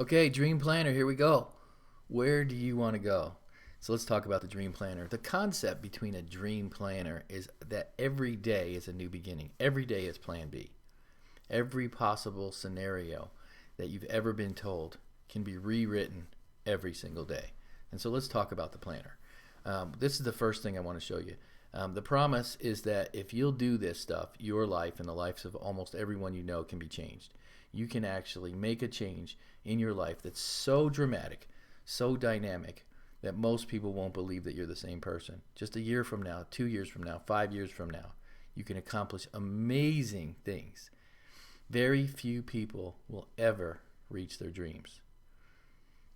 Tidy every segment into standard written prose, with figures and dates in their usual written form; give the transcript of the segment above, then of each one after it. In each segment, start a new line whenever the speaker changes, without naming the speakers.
Okay, Dream Planner, here we go. Where do you want to go? So let's talk about the Dream Planner. The concept between a Dream Planner is that every day is a new beginning. Every day is Plan B. Every possible scenario that you've ever been told can be rewritten every single day. And so let's talk about the planner. This is the first thing I want to show you. The promise is that if you'll do this stuff, your life and the lives of almost everyone you know can be changed. You can actually make a change in your life that's so dramatic, so dynamic, that most people won't believe that you're the same person. Just a year from now, 2 years from now, 5 years from now, you can accomplish amazing things. Very few people will ever reach their dreams.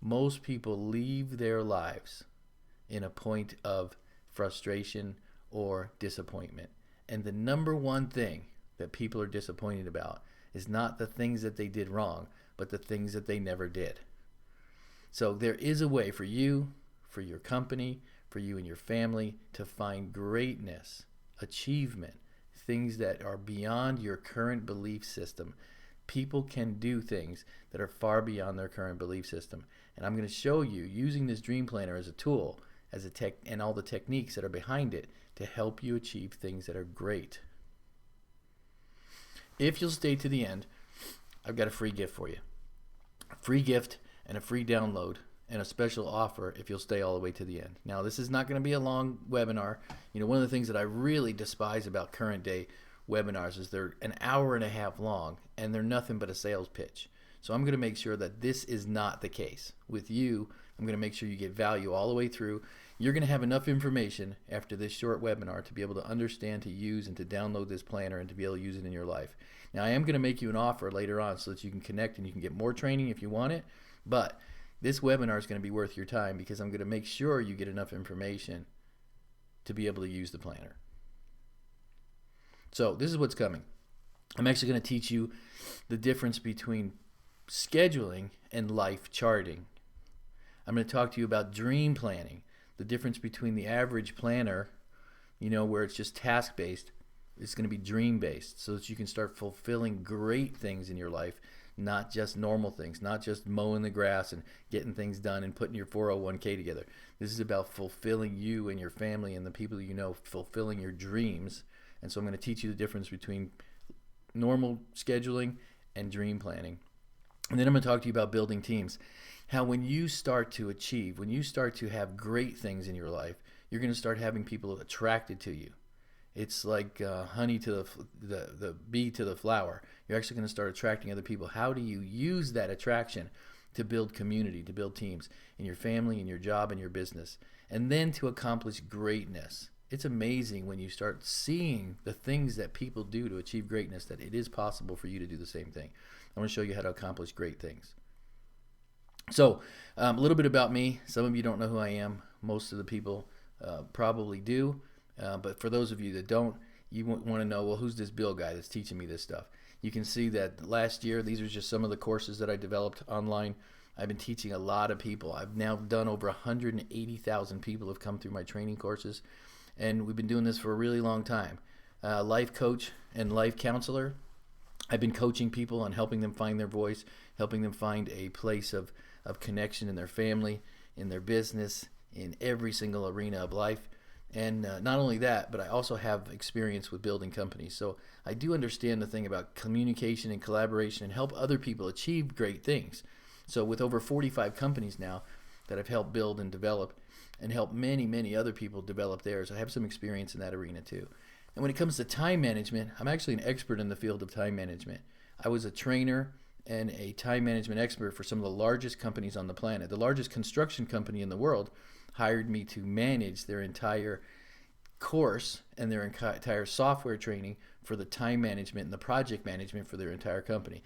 Most people leave their lives in a point of frustration or disappointment. And the number one thing that people are disappointed about is not the things that they did wrong, but the things that they never did. So there is a way for you, for your company, for you and your family to find greatness, achievement, things that are beyond your current belief system. People can do things that are far beyond their current belief system. And I'm going to show you using this Dream Planner as a tool, as a tech, and all the techniques that are behind it to help you achieve things that are great. If you'll stay to the end, I've got a free gift for you. A free gift and a free download and a special offer if you'll stay all the way to the end. Now, this is not going to be a long webinar. You know, one of the things that I really despise about current day webinars is they're an hour and a half long and they're nothing but a sales pitch. So I'm going to make sure that this is not the case. With you, I'm going to make sure you get value all the way through. You're going to have enough information after this short webinar to be able to understand, to use, and to download this planner and to be able to use it in your life. Now, I am going to make you an offer later on so that you can connect and you can get more training if you want it. But this webinar is going to be worth your time because I'm going to make sure you get enough information to be able to use the planner. So this is what's coming. I'm actually going to teach you the difference between scheduling and life charting. I'm going to talk to you about dream planning, the difference between the average planner, you know, where it's just task-based. It's going to be dream-based so that you can start fulfilling great things in your life, not just normal things, not just mowing the grass and getting things done and putting your 401k together. This is about fulfilling you and your family and the people you know, fulfilling your dreams. And so I'm going to teach you the difference between normal scheduling and dream planning. And then I'm going to talk to you about building teams. How when you start to achieve, when you start to have great things in your life, you're going to start having people attracted to you. It's like honey to the bee to the flower. You're actually going to start attracting other people. How do you use that attraction to build community, to build teams in your family, in your job, in your business, and then to accomplish greatness? It's amazing when you start seeing the things that people do to achieve greatness that it is possible for you to do the same thing. I want to show you how to accomplish great things. So a little bit about me. Some of you don't know who I am. Most of the people probably do. But for those of you that don't, you want to know, well, who's this Bill guy that's teaching me this stuff? You can see that last year, these are just some of the courses that I developed online. I've been teaching a lot of people. I've now done over 180,000 people have come through my training courses. And we've been doing this for a really long time. Life coach and life counselor. I've been coaching people on helping them find their voice, helping them find a place of connection in their family, in their business, in every single arena of life. And not only that, but I also have experience with building companies. So I do understand the thing about communication and collaboration and help other people achieve great things. So with over 45 companies now that I've helped build and develop and help many, many other people develop theirs, I have some experience in that arena too. And when it comes to time management, I'm actually an expert in the field of time management. I was a trainer and a time management expert for some of the largest companies on the planet. The largest construction company in the world hired me to manage their entire course and their entire software training for the time management and the project management for their entire company.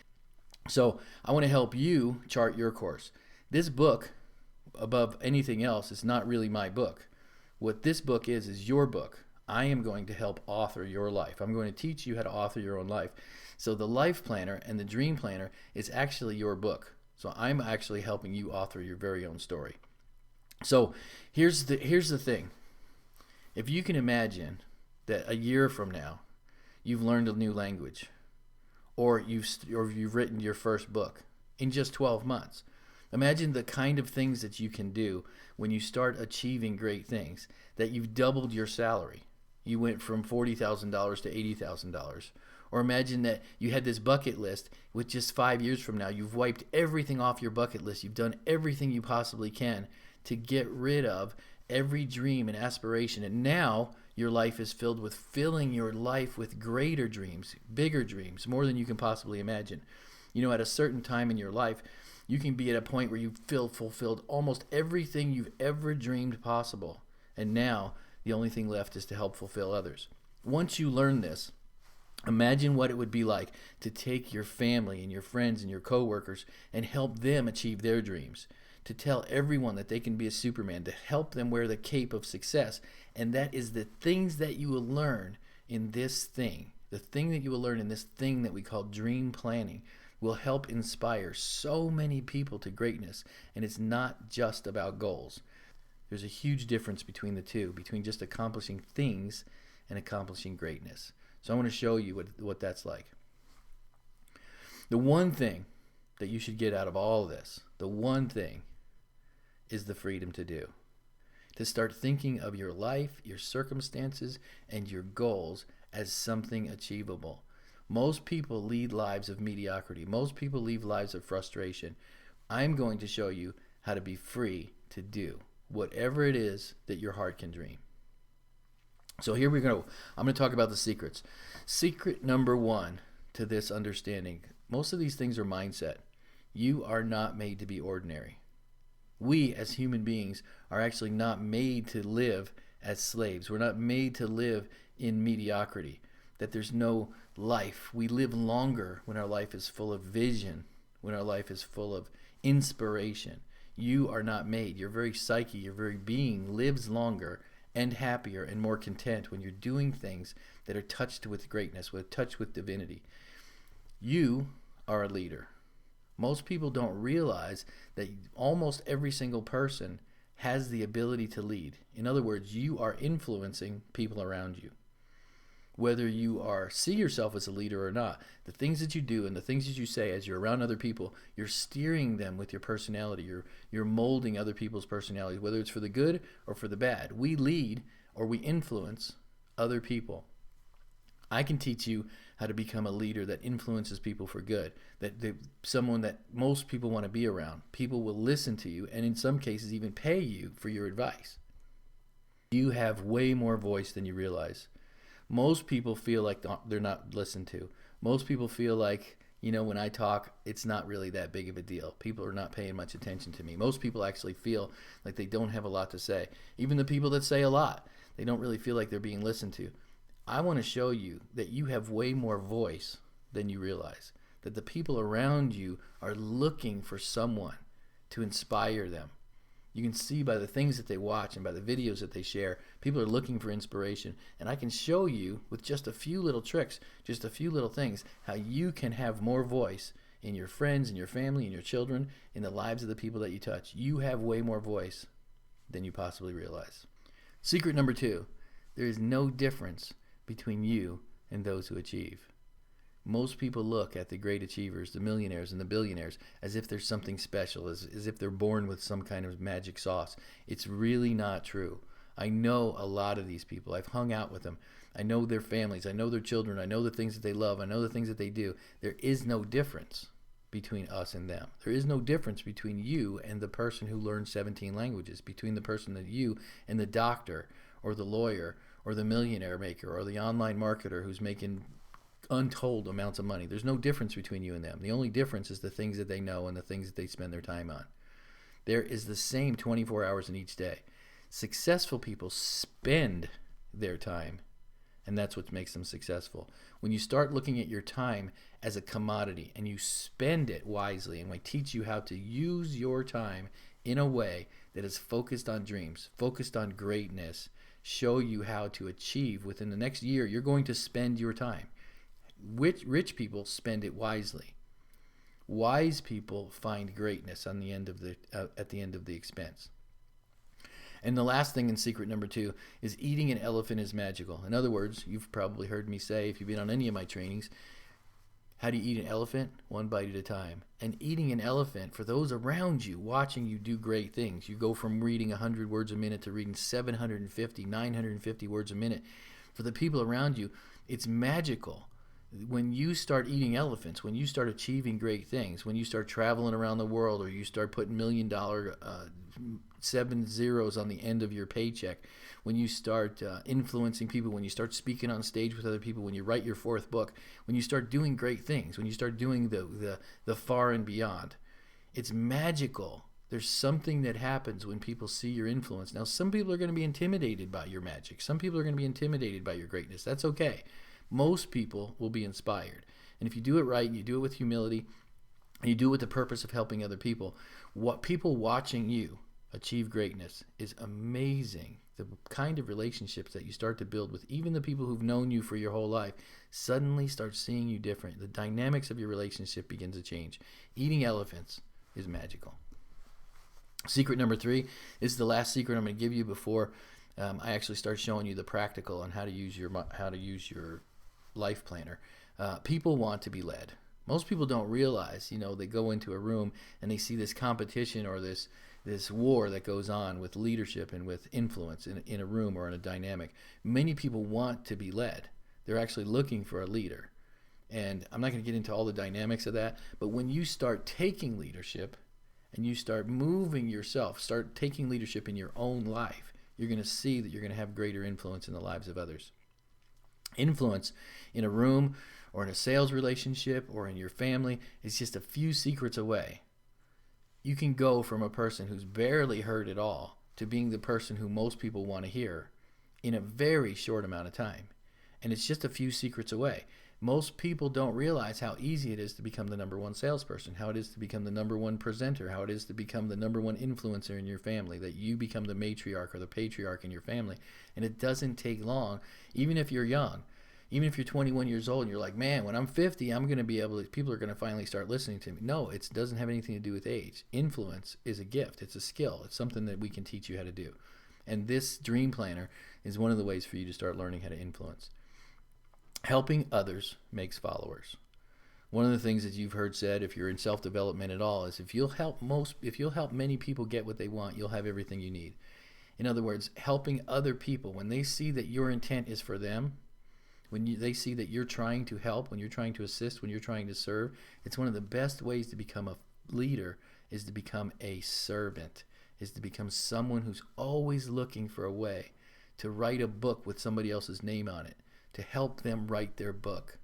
So I want to help you chart your course. This book, above anything else, is not really my book. What this book is your book. I am going to help author your life. I'm going to teach you how to author your own life. So the life planner and the dream planner is actually your book. So I'm actually helping you author your very own story. So here's the thing. If you can imagine that a year from now you've learned a new language, or you've written your first book in just 12 months, Imagine the kind of things that you can do when you start achieving great things, that you've doubled your salary. You went from $40,000 to $80,000. Or imagine that you had this bucket list with just 5 years from now, you've wiped everything off your bucket list. You've done everything you possibly can to get rid of every dream and aspiration. And now your life is filled with filling your life with greater dreams, bigger dreams, more than you can possibly imagine. You know, at a certain time in your life, you can be at a point where you feel fulfilled almost everything you've ever dreamed possible. And now the only thing left is to help fulfill others. Once you learn this, imagine what it would be like to take your family and your friends and your coworkers and help them achieve their dreams, to tell everyone that they can be a Superman, to help them wear the cape of success. And that is the things that you will learn in this thing. The thing that you will learn in this thing that we call dream planning will help inspire so many people to greatness. And it's not just about goals. There's a huge difference between the two, between just accomplishing things and accomplishing greatness. So I want to show you what that's like. The one thing that you should get out of all of this, the one thing, is the freedom to do. To start thinking of your life, your circumstances, and your goals as something achievable. Most people lead lives of mediocrity. Most people lead lives of frustration. I'm going to show you how to be free to do whatever it is that your heart can dream. So here we go. I'm going to talk about the secrets. Secret number one to this understanding. Most of these things are mindset. You are not made to be ordinary. We as human beings are actually not made to live as slaves. We're not made to live in mediocrity, that there's no life. We live longer when our life is full of vision, when our life is full of inspiration. You are not made. Your very psyche, your very being lives longer and happier and more content when you're doing things that are touched with greatness, touched with divinity. You are a leader. Most people don't realize that almost every single person has the ability to lead. In other words, you are influencing people around you. Whether you see yourself as a leader or not, the things that you do and the things that you say as you're around other people, you're steering them with your personality. You're molding other people's personalities, whether it's for the good or for the bad. We lead or we influence other people. I can teach you how to become a leader that influences people for good, someone that most people want to be around. People will listen to you and in some cases even pay you for your advice. You have way more voice than you realize. Most people feel like they're not listened to. Most people feel like, when I talk, it's not really that big of a deal. People are not paying much attention to me. Most people actually feel like they don't have a lot to say. Even the people that say a lot, they don't really feel like they're being listened to. I want to show you that you have way more voice than you realize. That the people around you are looking for someone to inspire them. You can see by the things that they watch and by the videos that they share, people are looking for inspiration. And I can show you with just a few little tricks, just a few little things, how you can have more voice in your friends, in your family, in your children, in the lives of the people that you touch. You have way more voice than you possibly realize. Secret number two, there is no difference between you and those who achieve. Most people look at the great achievers, the millionaires and the billionaires, as if there's something special, as if they're born with some kind of magic sauce. It's really not true. I know a lot of these people. I've hung out with them. I know their families. I know their children. I know the things that they love. I know the things that they do. There is no difference between us and them. There is no difference between you and the person who learns 17 languages, between the person that you and the doctor or the lawyer or the millionaire maker or the online marketer who's making untold amounts of money. There's no difference between you and them. The only difference is the things that they know and the things that they spend their time on. There is the same 24 hours in each day. Successful people spend their time, and that's what makes them successful. When you start looking at your time as a commodity and you spend it wisely, and I teach you how to use your time in a way that is focused on dreams, focused on greatness, show you how to achieve within the next year, you're going to spend your time. Rich people spend it wisely. Wise people find greatness on the end of at the end of the expense. And the last thing in secret number two is eating an elephant is magical. In other words, you've probably heard me say, if you've been on any of my trainings, How do you eat an elephant? One bite at a time. And eating an elephant, for those around you, watching you do great things, you go from reading 100 words a minute to reading 750, 950 words a minute. For the people around you, it's magical. When you start eating elephants, when you start achieving great things, when you start traveling around the world, or you start putting $1,000,000 7 zeros on the end of your paycheck, when you start influencing people, when you start speaking on stage with other people, when you write your 4th book, when you start doing great things, when you start doing the far and beyond, it's magical. There's something that happens when people see your influence. Now, some people are going to be intimidated by your magic. Some people are going to be intimidated by your greatness. That's okay. Most people will be inspired. And if you do it right, and you do it with humility, and you do it with the purpose of helping other people, what people watching you achieve greatness is amazing. The kind of relationships that you start to build with even the people who've known you for your whole life suddenly start seeing you different. The dynamics of your relationship begins to change. Eating elephants is magical. Secret number 3, this is the last secret I'm going to give you before I actually start showing you the practical on how to use your life planner. People want to be led. Most people don't realize, they go into a room and they see this competition or this war that goes on with leadership and with influence in a room or in a dynamic. Many people want to be led. They're actually looking for a leader. And I'm not going to get into all the dynamics of that, but when you start taking leadership and you start moving yourself, start taking leadership in your own life, you're going to see that you're going to have greater influence in the lives of others. Influence in a room or in a sales relationship or in your family is just a few secrets away. You can go from a person who's barely heard at all to being the person who most people want to hear in a very short amount of time. And it's just a few secrets away. Most people don't realize how easy it is to become the number 1 salesperson, how it is to become the number 1 presenter, how it is to become the number 1 influencer in your family, that you become the matriarch or the patriarch in your family. And it doesn't take long, even if you're young. Even if you're 21 years old and you're like, man, when I'm 50, I'm going to be able to, people are going to finally start listening to me. No, it doesn't have anything to do with age. Influence is a gift. It's a skill. It's something that we can teach you how to do. And this dream planner is one of the ways for you to start learning how to influence. Helping others makes followers. One of the things that you've heard said, if you're in self-development at all, is if you'll help many people get what they want, you'll have everything you need. In other words, helping other people, when they see that your intent is for them, they see that you're trying to help, when you're trying to assist, when you're trying to serve, it's one of the best ways to become a leader is to become a servant, is to become someone who's always looking for a way to write a book with somebody else's name on it, to help them write their book.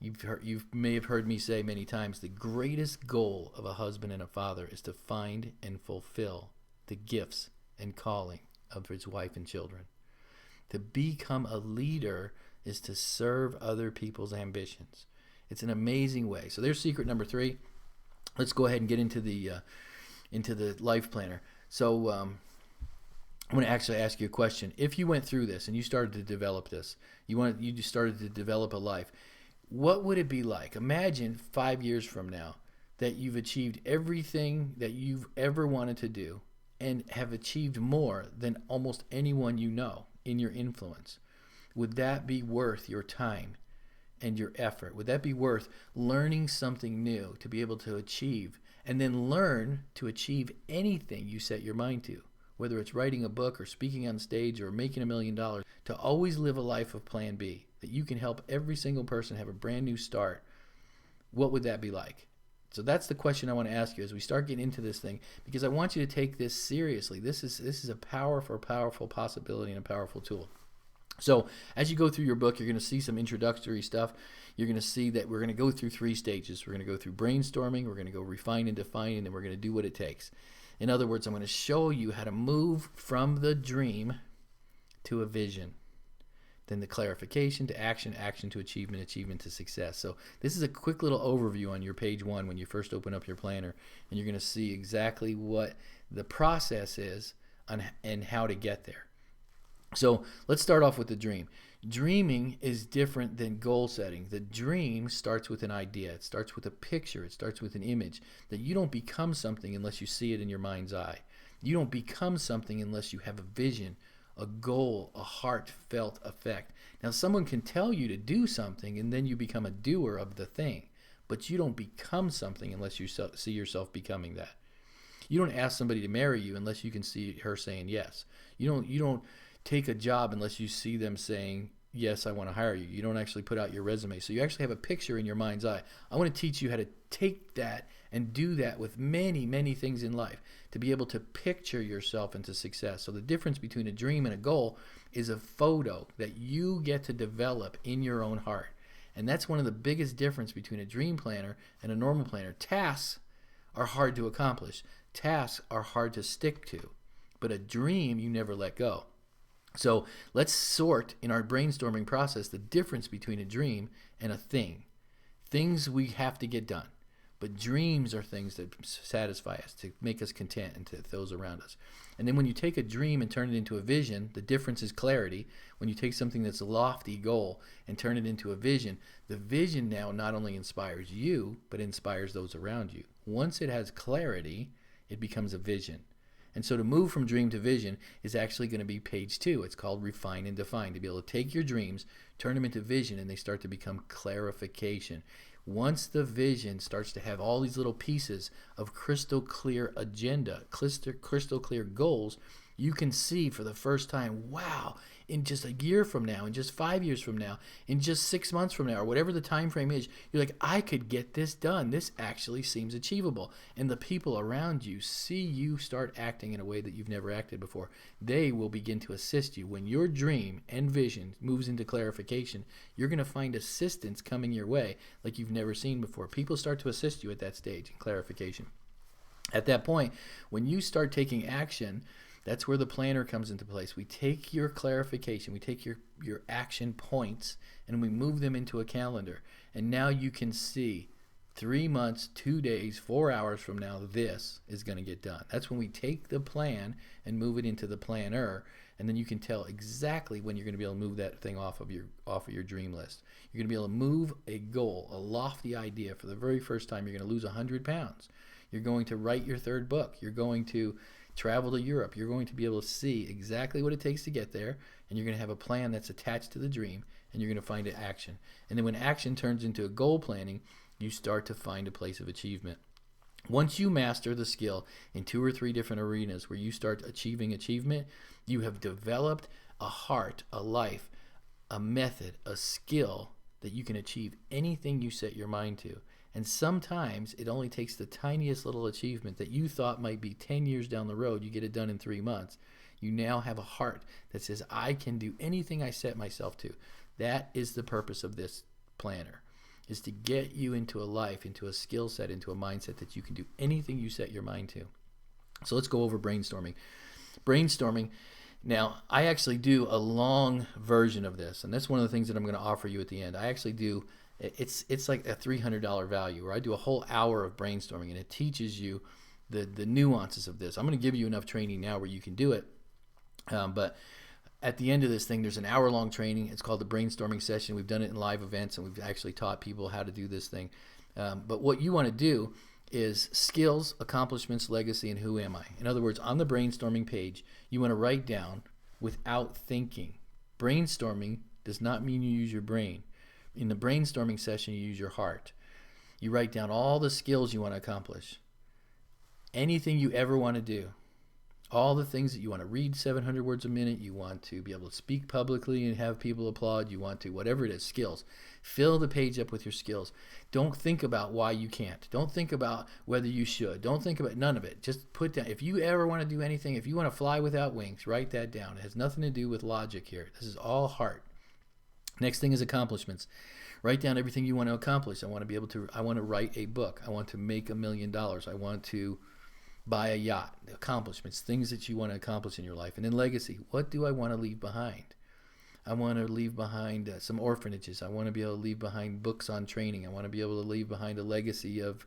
You may have heard me say many times, the greatest goal of a husband and a father is to find and fulfill the gifts and calling of his wife and children. To become a leader is to serve other people's ambitions. It's an amazing way. So there's secret number 3. Let's go ahead and get into the life planner. So I'm going to actually ask you a question. If you went through this and you started to develop this, you just started to develop a life, what would it be like? Imagine 5 years from now that you've achieved everything that you've ever wanted to do and have achieved more than almost anyone you know in your influence. Would that be worth your time and your effort? Would that be worth learning something new to be able to achieve, and then learn to achieve anything you set your mind to? Whether it's writing a book or speaking on stage or making $1 million, to always live a life of plan B, that you can help every single person have a brand new start. What would that be like? So that's the question I want to ask you as we start getting into this thing, because I want you to take this seriously. This is a powerful possibility and a powerful tool. So as you go through your book, you're going to see some introductory stuff. You're going to see that we're going to go through 3 stages. We're going to go through brainstorming, we're going to go refine and define, and then we're going to do what it takes. In other words, I'm going to show you how to move from the dream to a vision, then the clarification to action, action to achievement, achievement to success. So this is a quick little overview on your page 1 when you first open up your planner, and you're going to see exactly what the process is and how to get there. So let's start off with the dream. Dreaming is different than goal setting. The dream starts with an idea. It starts with a picture. It starts with an image. That you don't become something unless you see it in your mind's eye. You don't become something unless you have a vision, a goal, a heartfelt effect. Now, someone can tell you to do something and then you become a doer of the thing. but you don't become something unless you see yourself becoming that. You don't ask somebody to marry you unless you can see her saying yes. You don't take a job unless you see them saying, yes, I want to hire you. You don't actually put out your resume. So you actually have a picture in your mind's eye. I want to teach you how to take that and do that with many, many things in life to be able to picture yourself into success. So the difference between a dream and a goal is a photo that you get to develop in your own heart. And that's one of the biggest difference between a dream planner and a normal planner. Tasks are hard to accomplish. Tasks are hard to stick to. But a dream you never let go. So let's sort in our brainstorming process the difference between a dream and a thing. Things we have to get done. But dreams are things that satisfy us, to make us content, and to those around us. And then when you take a dream and turn it into a vision, the difference is clarity. When you take something that's a lofty goal and turn it into a vision, the vision now not only inspires you, but inspires those around you. Once it has clarity, it becomes a vision. And so to move from dream to vision is actually going to be page 2. It's called refine and define. To be able to take your dreams, turn them into vision, and they start to become clarification. Once the vision starts to have all these little pieces of crystal clear agenda, crystal clear goals, you can see for the first time, wow, in just a year from now, in just 5 years from now, in just 6 months from now, or whatever the time frame is, you're like, I could get this done. This actually seems achievable. And the people around you see you start acting in a way that you've never acted before. They will begin to assist you. When your dream and vision moves into clarification, you're going to find assistance coming your way like you've never seen before. People start to assist you at that stage in clarification. At that point, when you start taking action, that's where the planner comes into place. We take your clarification, we take your action points, and we move them into a calendar. And now you can see 3 months, 2 days, 4 hours from now, this is going to get done. That's when we take the plan and move it into the planner, and then you can tell exactly when you're going to be able to move that thing off of your dream list. You're going to be able to move a goal, a lofty idea. For the very first time, you're going to lose 100 pounds. You're going to write your 3rd book. You're going to travel to Europe. You're going to be able to see exactly what it takes to get there, and you're going to have a plan that's attached to the dream, and you're going to find an action. And then when action turns into a goal planning, you start to find a place of achievement. Once you master the skill in 2 or 3 different arenas where you start achieving achievement, you have developed a heart, a life, a method, a skill that you can achieve anything you set your mind to. And sometimes it only takes the tiniest little achievement that you thought might be 10 years down the road. You get it done in 3 months. You now have a heart that says, I can do anything I set myself to. That is the purpose of this planner, is to get you into a life, into a skill set, into a mindset that you can do anything you set your mind to. So let's go over brainstorming. Brainstorming. Now, I actually do a long version of this, and that's one of the things that I'm going to offer you at the end. I actually do. It's like a $300 value, where I do a whole hour of brainstorming, and it teaches you the nuances of this. I'm going to give you enough training now where you can do it, but at the end of this thing, there's an hour-long training. It's called the brainstorming session. We've done it in live events, and we've actually taught people how to do this thing. But what you want to do is skills, accomplishments, legacy, and who am I? In other words, on the brainstorming page, you want to write down without thinking. Brainstorming does not mean you use your brain. In the brainstorming session, you use your heart. You write down all the skills you want to accomplish, anything you ever want to do, all the things that you want to read 700 words a minute, you want to be able to speak publicly and have people applaud, you want to, whatever it is, skills. Fill the page up with your skills. Don't think about why you can't. Don't think about whether you should. Don't think about none of it. Just put down, if you ever want to do anything, if you want to fly without wings, write that down. It has nothing to do with logic here. This is all heart. Next thing is accomplishments. Write down everything you want to accomplish. I want to write a book. I want to make $1 million. I want to buy a yacht. Accomplishments, things that you want to accomplish in your life. And then legacy. What do I want to leave behind? I want to leave behind some orphanages. I want to be able to leave behind books on training. I want to be able to leave behind a legacy of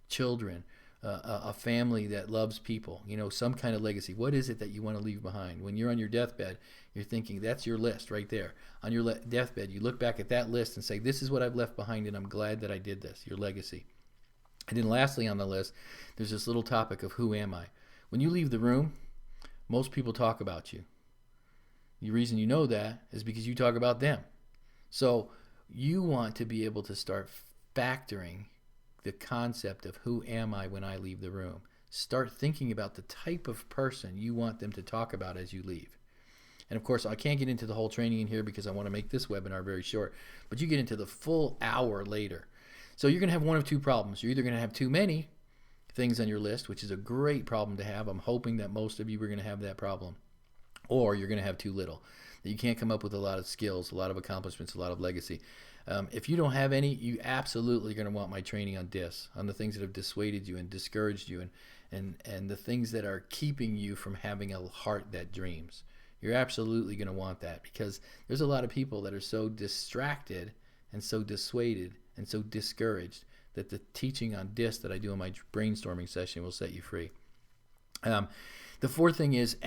children, a family that loves people, some kind of legacy. What is it that you want to leave behind? When you're on your deathbed, you're thinking, that's your list right there. On your deathbed, you look back at that list and say, this is what I've left behind, and I'm glad that I did this, your legacy. And then lastly on the list, there's this little topic of who am I? When you leave the room, most people talk about you. The reason you know that is because you talk about them. So you want to be able to start factoring the concept of who am I when I leave the room. Start thinking about the type of person you want them to talk about as you leave. And of course, I can't get into the whole training in here because I want to make this webinar very short, but you get into the full hour later. So you're going to have one of two problems. You're either going to have too many things on your list, which is a great problem to have. I'm hoping that most of you are going to have that problem. Or you're going to have too little, that you can't come up with a lot of skills, a lot of accomplishments, a lot of legacy. If you don't have any, you absolutely are going to want my training on DIS, on the things that have dissuaded you and discouraged you, and the things that are keeping you from having a heart that dreams. You're absolutely going to want that, because there's a lot of people that are so distracted and so dissuaded and so discouraged that the teaching on DIS that I do in my brainstorming session will set you free. The fourth thing is,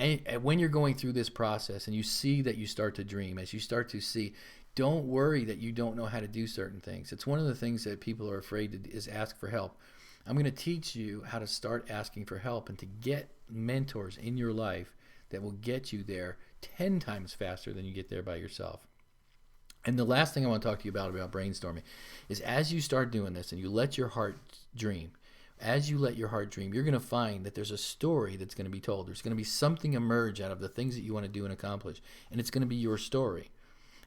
when you're going through this process and you see that you start to dream, as you start to see, don't worry that you don't know how to do certain things. It's one of the things that people are afraid to is ask for help. I'm going to teach you how to start asking for help and to get mentors in your life that will get you there 10 times faster than you get there by yourself. And the last thing I want to talk to you about brainstorming is, as you start doing this and you let your heart dream, as you let your heart dream, you're going to find that there's a story that's going to be told. There's going to be something emerge out of the things that you want to do and accomplish, and it's going to be your story.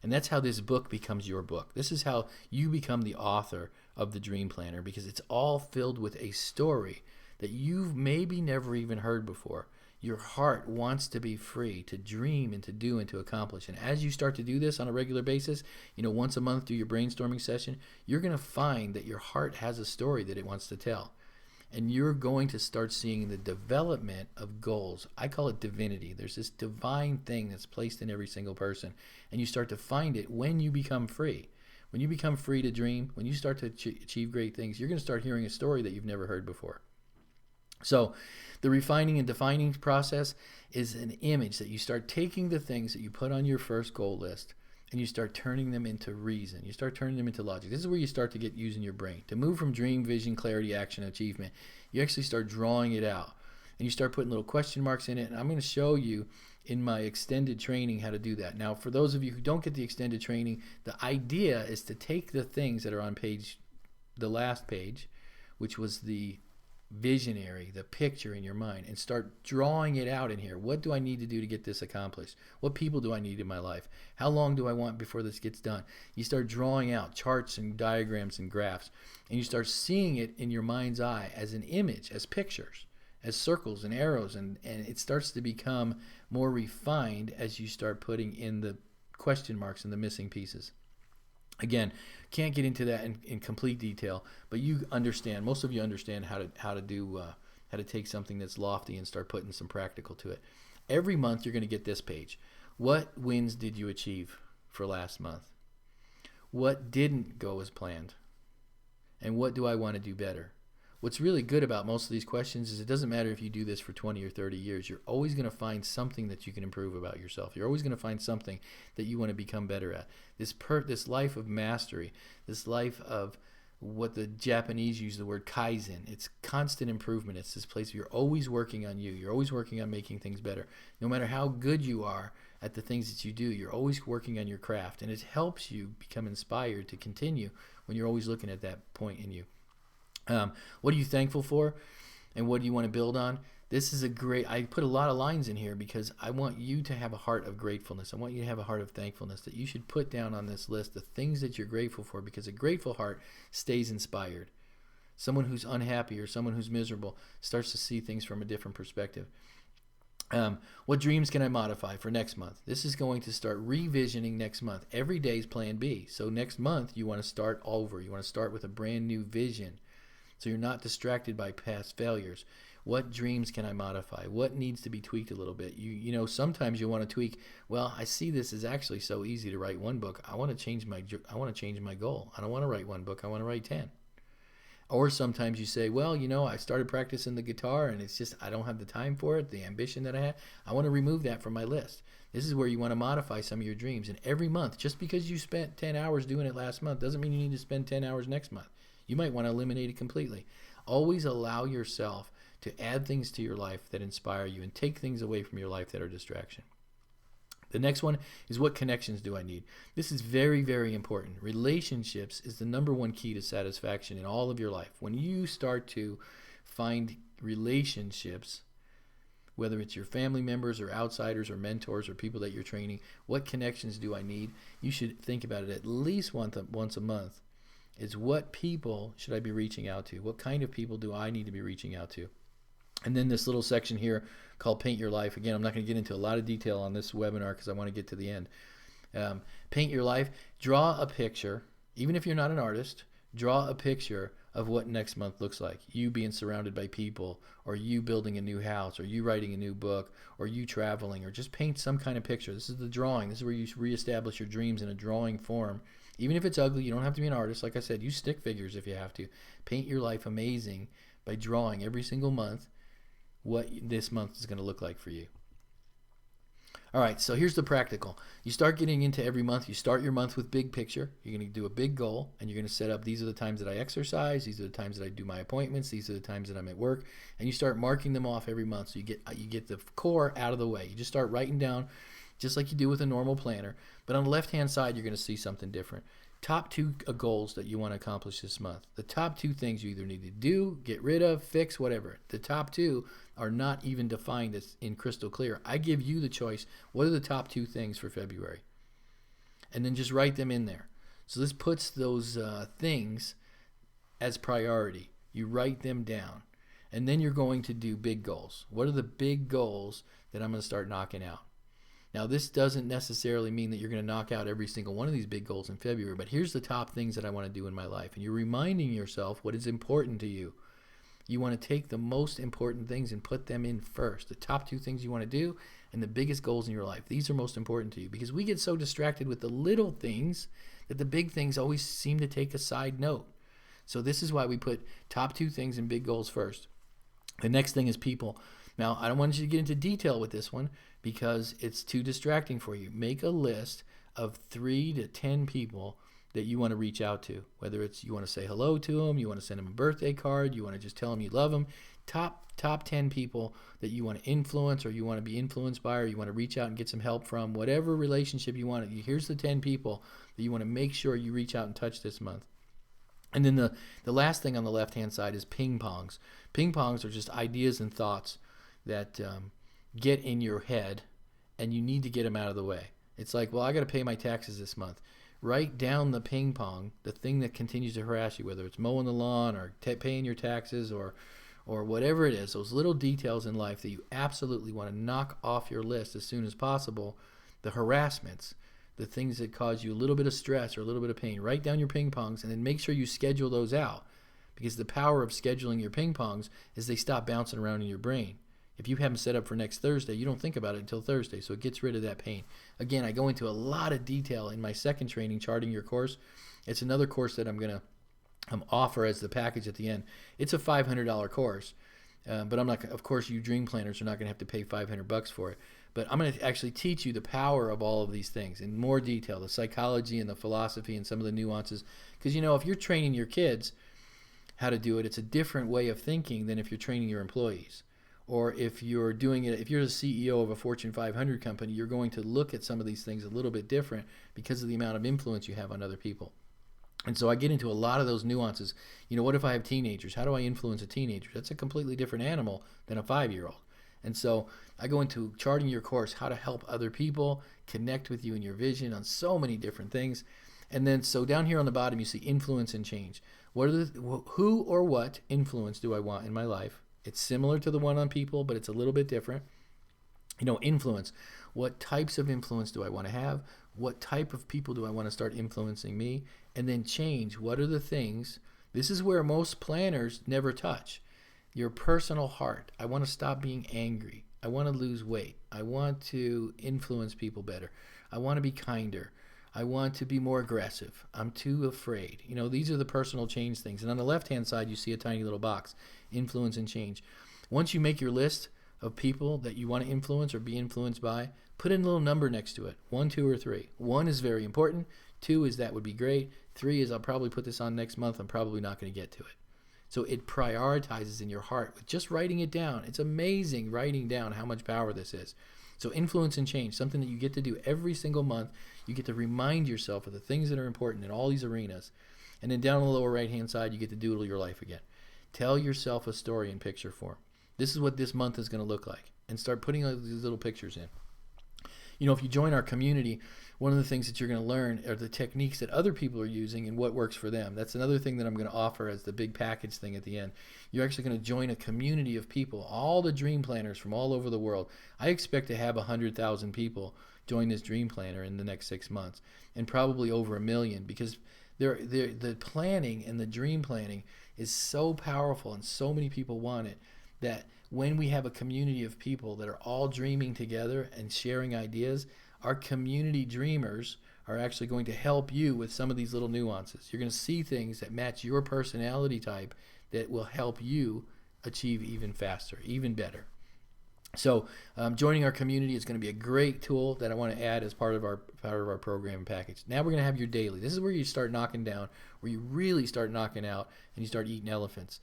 And that's how this book becomes your book. This is how you become the author of the Dream Planner, because it's all filled with a story that you've maybe never even heard before. Your heart wants to be free to dream and to do and to accomplish. And as you start to do this on a regular basis, once a month, do your brainstorming session, you're going to find that your heart has a story that it wants to tell. And you're going to start seeing the development of goals. I call it divinity. There's this divine thing that's placed in every single person. And you start to find it when you become free. When you become free to dream, when you start to achieve great things, you're going to start hearing a story that you've never heard before. So the refining and defining process is an image that you start taking the things that you put on your first goal list and you start turning them into reason. You start turning them into logic. This is where you start to get using your brain. To move from dream, vision, clarity, action, achievement, you actually start drawing it out. And you start putting little question marks in it. And I'm going to show you in my extended training how to do that. Now, for those of you who don't get the extended training, the idea is to take the things that are on the last page, which was the visionary, the picture in your mind, and start drawing it out in here. What do I need to do to get this accomplished? What people do I need in my life? How long do I want before this gets done? You start drawing out charts and diagrams and graphs, and you start seeing it in your mind's eye as an image, as pictures, as circles and arrows, and it starts to become more refined as you start putting in the question marks and the missing pieces. Again, can't get into that in complete detail, but you understand. Most of you understand how to take something that's lofty and start putting some practical to it. Every month, you're going to get this page. What wins did you achieve for last month? What didn't go as planned? And what do I want to do better? What's really good about most of these questions is it doesn't matter if you do this for 20 or 30 years. You're always going to find something that you can improve about yourself. You're always going to find something that you want to become better at. This life of mastery, this life of what the Japanese use the word kaizen. It's constant improvement. It's this place where you're always working on you. You're always working on making things better. No matter how good you are at the things that you do, you're always working on your craft. And it helps you become inspired to continue when you're always looking at that point in you. What are you thankful for, and what do you want to build on? This is I put a lot of lines in here because I want you to have a heart of gratefulness. I want you to have a heart of thankfulness, that you should put down on this list the things that you're grateful for, because a grateful heart stays inspired. Someone who's unhappy or someone who's miserable starts to see things from a different perspective. What dreams can I modify for next month? This is going to start revisioning next month. Every day is plan B. So next month you want to start over. You want to start with a brand new vision, so you're not distracted by past failures. What dreams can I modify? What needs to be tweaked a little bit? Sometimes you want to tweak. Well, I see this is actually so easy to write one book. I want to change my goal. I don't want to write one book. I want to write 10. Or sometimes you say, well, I started practicing the guitar and it's just I don't have the time for it, the ambition that I had. I want to remove that from my list. This is where you want to modify some of your dreams. And every month, just because you spent 10 hours doing it last month doesn't mean you need to spend 10 hours next month. You might want to eliminate it completely. Always allow yourself to add things to your life that inspire you and take things away from your life that are distraction. The next one is, what connections do I need? This is very, very important. Relationships is the number one key to satisfaction in all of your life. When you start to find relationships, whether it's your family members or outsiders or mentors or people that you're training, what connections do I need? You should think about it at least once a month. Is, what people should I be reaching out to? What kind of people do I need to be reaching out to? And then this little section here called Paint Your Life. Again, I'm not going to get into a lot of detail on this webinar because I want to get to the end. Paint your life. Draw a picture. Even if you're not an artist, draw a picture of what next month looks like. You being surrounded by people, or you building a new house, or you writing a new book, or you traveling, or just paint some kind of picture. This is the drawing. This is where you reestablish your dreams in a drawing form. Even if it's ugly, you don't have to be an artist. Like I said, use stick figures if you have to. Paint your life amazing by drawing every single month what this month is going to look like for you. All right, so here's the practical. You start getting into every month. You start your month with big picture. You're going to do a big goal, and you're going to set up, these are the times that I exercise, these are the times that I do my appointments, these are the times that I'm at work, and you start marking them off every month. So you get the core out of the way. You just start writing down just like you do with a normal planner. But on the left-hand side, you're going to see something different. Top 2 goals that you want to accomplish this month. The top 2 things you either need to do, get rid of, fix, whatever. The top 2 are not even defined as in crystal clear. I give you the choice. What are the top 2 things for February? And then just write them in there. So this puts those things as priority. You write them down. And then you're going to do big goals. What are the big goals that I'm going to start knocking out? Now, this doesn't necessarily mean that you're going to knock out every single one of these big goals in February, but here's the top things that I want to do in my life. And you're reminding yourself what is important to you. You want to take the most important things and put them in first. The top 2 things you want to do and the biggest goals in your life. These are most important to you, because we get so distracted with the little things that the big things always seem to take a side note. So this is why we put top 2 things and big goals first. The next thing is people. Now, I don't want you to get into detail with this one because it's too distracting for you. Make a list of 3 to 10 people that you want to reach out to, whether it's you want to say hello to them, you want to send them a birthday card, you want to just tell them you love them. Top 10 people that you want to influence, or you want to be influenced by, or you want to reach out and get some help from, whatever relationship you want. Here's the 10 people that you want to make sure you reach out and touch this month. And then the last thing on the left-hand side is ping pongs. Ping pongs are just ideas and thoughts that get in your head, and you need to get them out of the way. It's like, well, I got to pay my taxes this month. Write down the ping pong, the thing that continues to harass you, whether it's mowing the lawn or paying your taxes or whatever it is, those little details in life that you absolutely want to knock off your list as soon as possible, the harassments, the things that cause you a little bit of stress or a little bit of pain. Write down your ping pongs and then make sure you schedule those out, because the power of scheduling your ping pongs is they stop bouncing around in your brain. If you have them set up for next Thursday, you don't think about it until Thursday, so it gets rid of that pain. Again, I go into a lot of detail in my second training, Charting Your Course. It's another course that I'm going to offer as the package at the end. It's a $500 course, but I'm not. Of course, you dream planners are not going to have to pay $500 for it. But I'm going to actually teach you the power of all of these things in more detail, the psychology and the philosophy and some of the nuances. Because, if you're training your kids how to do it, it's a different way of thinking than if you're training your employees. Or if you're doing it, if you're the CEO of a Fortune 500 company, you're going to look at some of these things a little bit different because of the amount of influence you have on other people. And so I get into a lot of those nuances. What if I have teenagers? How do I influence a teenager? That's a completely different animal than a 5-year-old. And so I go into Charting Your Course, how to help other people connect with you in your vision on so many different things. And then so down here on the bottom, you see influence and change. Who or what influence do I want in my life? It's similar to the one on people, but it's a little bit different. Influence. What types of influence do I want to have? What type of people do I want to start influencing me? And then change. What are the things? This is where most planners never touch. Your personal heart. I want to stop being angry. I want to lose weight. I want to influence people better. I want to be kinder. I want to be more aggressive. I'm too afraid. These are the personal change things. And on the left-hand side, you see a tiny little box, influence and change. Once you make your list of people that you want to influence or be influenced by, put in a little number next to it, 1, 2, or 3. 1 is very important. 2 is that would be great. 3 is I'll probably put this on next month. I'm probably not going to get to it. So it prioritizes in your heart with just writing it down. It's amazing writing down how much power this is. So influence and change, something that you get to do every single month. You get to remind yourself of the things that are important in all these arenas. And then down on the lower right-hand side, you get to doodle your life again. Tell yourself a story in picture form. This is what this month is going to look like. And start putting all these little pictures in. You know, if you join our community, one of the things that you're going to learn are the techniques that other people are using and what works for them. That's another thing that I'm going to offer as the big package thing at the end. You're actually going to join a community of people, all the dream planners from all over the world. I expect to have 100,000 people join this dream planner in the next 6 months, and probably over 1 million, because the planning and the dream planning is so powerful and so many people want it, that when we have a community of people that are all dreaming together and sharing ideas, our community dreamers are actually going to help you with some of these little nuances. You're going to see things that match your personality type that will help you achieve even faster, even better. So joining our community is going to be a great tool that I want to add as part of our program package. Now we're going to have your daily. This is where you start knocking down, where you really start knocking out and you start eating elephants.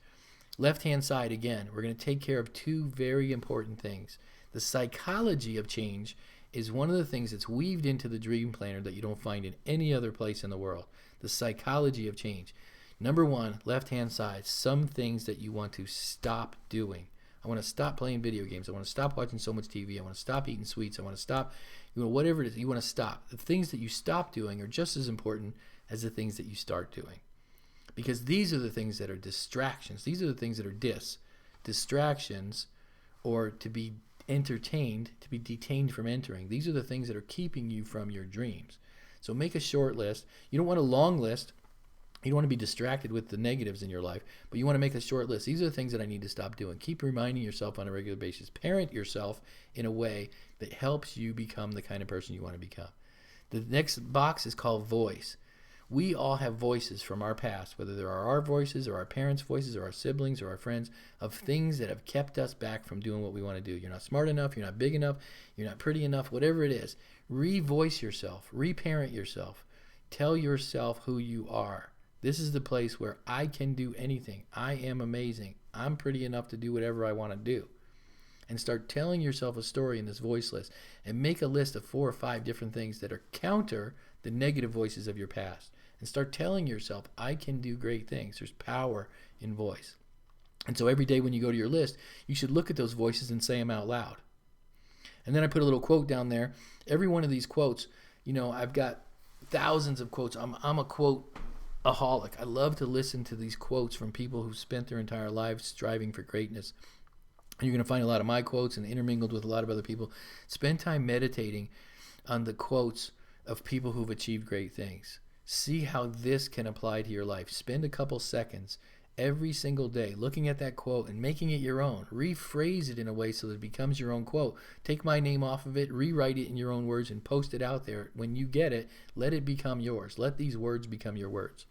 Left-hand side, again, we're going to take care of two very important things. The psychology of change is one of the things that's weaved into the dream planner that you don't find in any other place in the world. The psychology of change. Number one, left-hand side, some things that you want to stop doing. I want to stop playing video games. I want to stop watching so much TV. I want to stop eating sweets. I want to stop, whatever it is, you want to stop. The things that you stop doing are just as important as the things that you start doing. Because these are the things that are distractions. These are the things that are distractions, or to be entertained, to be detained from entering. These are the things that are keeping you from your dreams. So make a short list. You don't want a long list. You don't want to be distracted with the negatives in your life, but you want to make a short list. These are the things that I need to stop doing. Keep reminding yourself on a regular basis. Parent yourself in a way that helps you become the kind of person you want to become. The next box is called voice. We all have voices from our past, whether they're our voices or our parents' voices or our siblings or our friends, of things that have kept us back from doing what we want to do. You're not smart enough, you're not big enough, you're not pretty enough, whatever it is. Revoice yourself, reparent yourself. Tell yourself who you are. This is the place where I can do anything. I am amazing. I'm pretty enough to do whatever I want to do. And start telling yourself a story in this voice list, and make a list of 4 or 5 different things that are counter the negative voices of your past. And start telling yourself, I can do great things. There's power in voice. And so every day when you go to your list, you should look at those voices and say them out loud. And then I put a little quote down there. Every one of these quotes, I've got thousands of quotes. I'm a quote-aholic. I love to listen to these quotes from people who've spent their entire lives striving for greatness. And you're going to find a lot of my quotes and intermingled with a lot of other people. Spend time meditating on the quotes of people who've achieved great things. See how this can apply to your life. Spend a couple seconds every single day looking at that quote and making it your own. Rephrase it in a way so that it becomes your own quote. Take my name off of it, rewrite it in your own words, and post it out there. When you get it, let it become yours. Let these words become your words.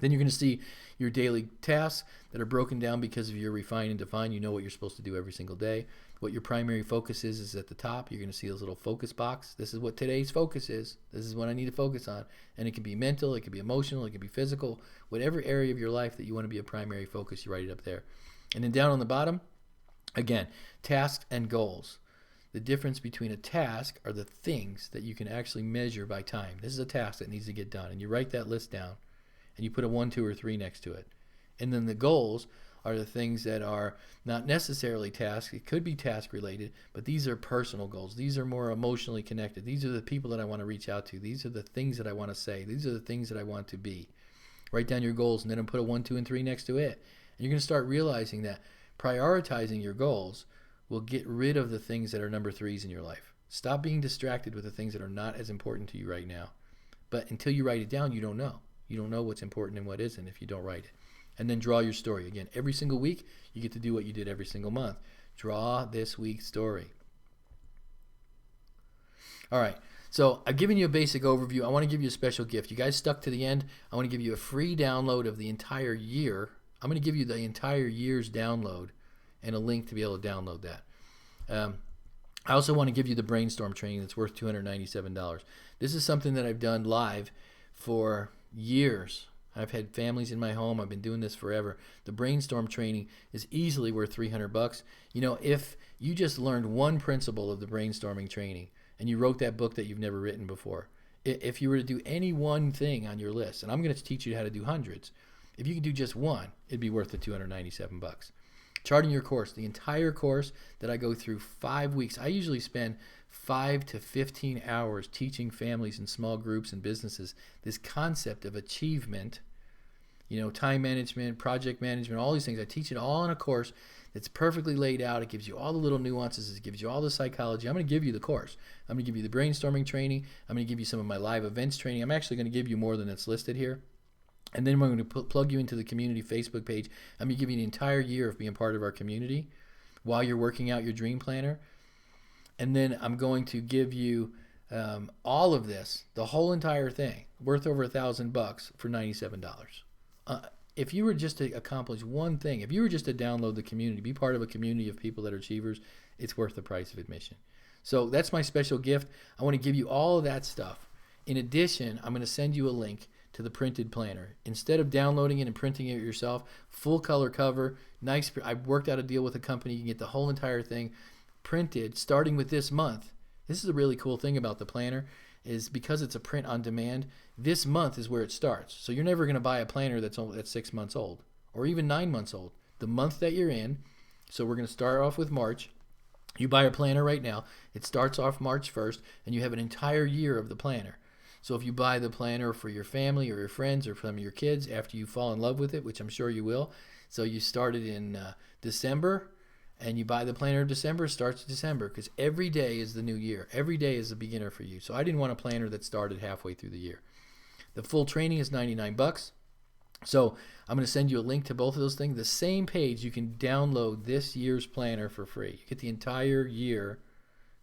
Then you're going to see your daily tasks that are broken down because of your refine and define. You know what you're supposed to do every single day. What your primary focus is at the top. You're going to see those little focus box. This is what today's focus is. This is what I need to focus on. And it can be mental, it can be emotional, it can be physical. Whatever area of your life that you want to be a primary focus, you write it up there. And then down on the bottom, again, tasks and goals. The difference between a task are the things that you can actually measure by time. This is a task that needs to get done. And you write that list down. And you put a 1, 2, or 3 next to it. And then the goals are the things that are not necessarily tasks. It could be task related, but these are personal goals. These are more emotionally connected. These are the people that I want to reach out to. These are the things that I want to say. These are the things that I want to be. Write down your goals and then put a 1, 2, and 3 next to it. And you're going to start realizing that prioritizing your goals will get rid of the things that are number 3s in your life. Stop being distracted with the things that are not as important to you right now. But until you write it down, you don't know. You don't know what's important and what isn't if you don't write it. And then draw your story. Again, every single week, you get to do what you did every single month. Draw this week's story. All right. So I've given you a basic overview. I want to give you a special gift. You guys stuck to the end. I want to give you a free download of the entire year. I'm going to give you the entire year's download and a link to be able to download that. I also want to give you the brainstorm training that's worth $297. This is something that I've done live for years. I've had families in my home. I've been doing this forever. The brainstorm training is easily worth $300. You know, if you just learned one principle of the brainstorming training and you wrote that book that you've never written before, if you were to do any one thing on your list, and I'm going to teach you how to do hundreds, if you could do just one, it'd be worth the $297. Charting your course, the entire course that I go through 5 weeks. I usually spend 5 to 15 hours teaching families in small groups and businesses this concept of achievement, you know, time management, project management, all these things. I teach it all in a course that's perfectly laid out. It gives you all the little nuances. It gives you all the psychology. I'm going to give you the course. I'm going to give you the brainstorming training. I'm going to give you some of my live events training. I'm actually going to give you more than it's listed here. And then we're going to plug you into the community Facebook page. I'm going to give you an entire year of being part of our community while you're working out your dream planner. And then I'm going to give you all of this, the whole entire thing, worth over $1,000 for $97. If you were just to accomplish one thing, if you were just to download the community, be part of a community of people that are achievers, it's worth the price of admission. So that's my special gift. I want to give you all of that stuff. In addition, I'm going to send you a link to the printed planner. Instead of downloading it and printing it yourself, full color cover, nice. I've worked out a deal with a company. You can get the whole entire thing printed starting with this month. This is a really cool thing about the planner, is because it's a print on demand, this month is where it starts. So you're never going to buy a planner that's 6 months old or even 9 months old. The month that you're in, so we're going to start off with March. You buy a planner right now, it starts off March 1st, and you have an entire year of the planner. So if you buy the planner for your family or your friends or from your kids after you fall in love with it, which I'm sure you will, so you started in December, and you buy the planner in December, it starts December, because every day is the new year. Every day is a beginner for you. So I didn't want a planner that started halfway through the year. The full training is $99. So I'm going to send you a link to both of those things. The same page, you can download this year's planner for free. You get the entire year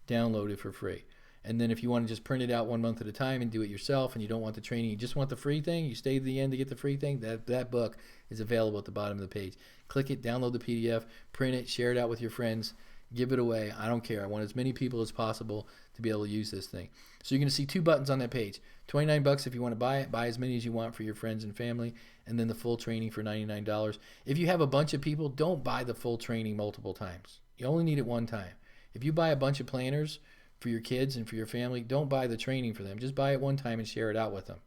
downloaded for free. And then if you want to just print it out 1 month at a time and do it yourself, and you don't want the training, you just want the free thing, you stay to the end to get the free thing, that book is available at the bottom of the page. Click it, download the PDF, print it, share it out with your friends, give it away. I don't care. I want as many people as possible to be able to use this thing. So you're going to see 2 buttons on that page. $29 if you want to buy it. Buy as many as you want for your friends and family, and then the full training for $99. If you have a bunch of people, don't buy the full training multiple times. You only need it one time. If you buy a bunch of planners for your kids and for your family, don't buy the training for them. Just buy it one time and share it out with them.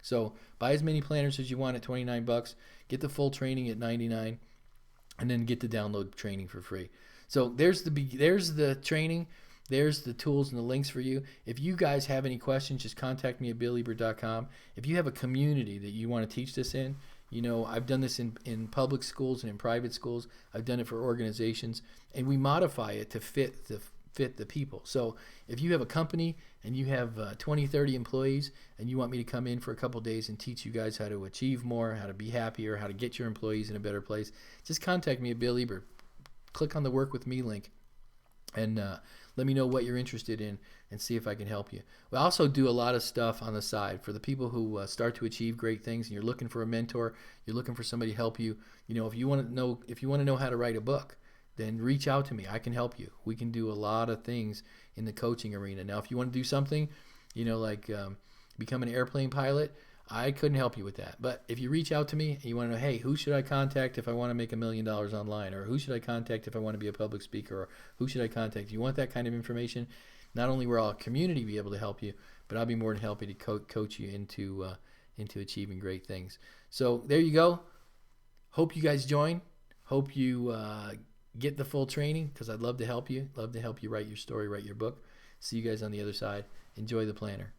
So buy as many planners as you want at $29. Get the full training at $99, and then get the download training for free. So there's the training. There's the tools and the links for you. If you guys have any questions, just contact me at billebert.com. If you have a community that you want to teach this in, you know, I've done this in public schools and in private schools. I've done it for organizations, and we modify it to fit the people. So if you have a company and you have 20, 30 employees, and you want me to come in for a couple days and teach you guys how to achieve more, how to be happier, how to get your employees in a better place, just contact me at Bill Ebert. Click on the Work With Me link, and let me know what you're interested in and see if I can help you. We also do a lot of stuff on the side for the people who start to achieve great things, and you're looking for a mentor, you're looking for somebody to help you. You know, if you want to know how to write a book, then reach out to me. I can help you. We can do a lot of things in the coaching arena. Now, if you want to do something, you know, like become an airplane pilot, I couldn't help you with that. But if you reach out to me and you want to know, hey, who should I contact if I want to make $1 million online? Or who should I contact if I want to be a public speaker? Or who should I contact? If you want that kind of information, not only will our community be able to help you, but I'll be more than happy to coach you into achieving great things. So there you go. Hope you guys join. Hope you get the full training, because I'd love to help you. Love to help you write your story, write your book. See you guys on the other side. Enjoy the planner.